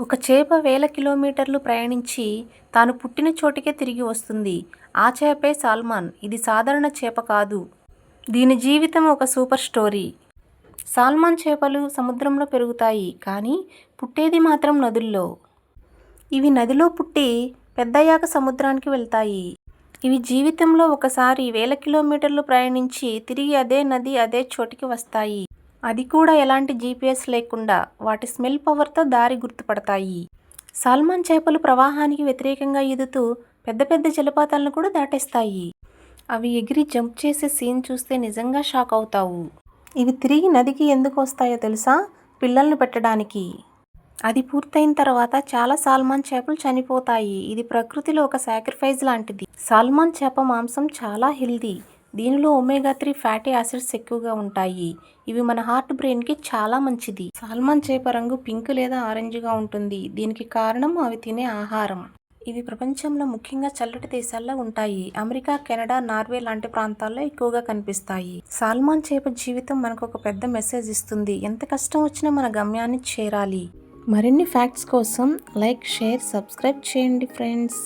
ఒక చేప వేల కిలోమీటర్లు ప్రయాణించి తాను పుట్టిన చోటికే తిరిగి వస్తుంది. ఆ చేపే సాల్మన్. ఇది సాధారణ చేప కాదు. దీని జీవితం ఒక సూపర్ స్టోరీ. సాల్మన్ చేపలు సముద్రంలో పెరుగుతాయి, కానీ పుట్టేది మాత్రం నదుల్లో. ఇవి నదిలో పుట్టి పెద్దయ్యాక సముద్రానికి వెళ్తాయి. ఇవి జీవితంలో ఒకసారి వేల కిలోమీటర్లు ప్రయాణించి తిరిగి అదే నది, అదే చోటికి వస్తాయి. అది కూడా ఎలాంటి జీపీఎస్ లేకుండా వాటి స్మెల్ పవర్తో దారి గుర్తుపడతాయి. సాల్మన్ చేపలు ప్రవాహానికి వ్యతిరేకంగా ఈదుతూ పెద్ద పెద్ద జలపాతాలను కూడా దాటేస్తాయి. అవి ఎగిరి జంప్ చేసే సీన్ చూస్తే నిజంగా షాక్ అవుతావు. ఇవి తిరిగి నదికి ఎందుకు వస్తాయో తెలుసా? పిల్లలను పెట్టడానికి. అది పూర్తయిన తర్వాత చాలా సాల్మన్ చేపలు చనిపోతాయి. ఇది ప్రకృతిలో ఒక సాక్రిఫైస్ లాంటిది. సాల్మన్ చేప మాంసం చాలా హెల్దీ. దీనిలో ఒమేగా 3 ఫ్యాటీ యాసిడ్స్ ఎక్కువగా ఉంటాయి. ఇవి మన హార్ట్, బ్రెయిన్కి చాలా మంచిది. సాల్మన్ చేప రంగు పింక్ లేదా ఆరెంజ్గా ఉంటుంది. దీనికి కారణం అవి తినే ఆహారం. ఇవి ప్రపంచంలో ముఖ్యంగా చల్లటి దేశాల్లో ఉంటాయి. అమెరికా, కెనడా, నార్వే లాంటి ప్రాంతాల్లో ఎక్కువగా కనిపిస్తాయి. సాల్మన్ చేప జీవితం మనకు ఒక పెద్ద మెసేజ్ ఇస్తుంది. ఎంత కష్టం వచ్చినా మన గమ్యాన్ని చేరాలి. మరిన్ని ఫ్యాక్ట్స్ కోసం లైక్, షేర్, సబ్స్క్రైబ్ చేయండి ఫ్రెండ్స్.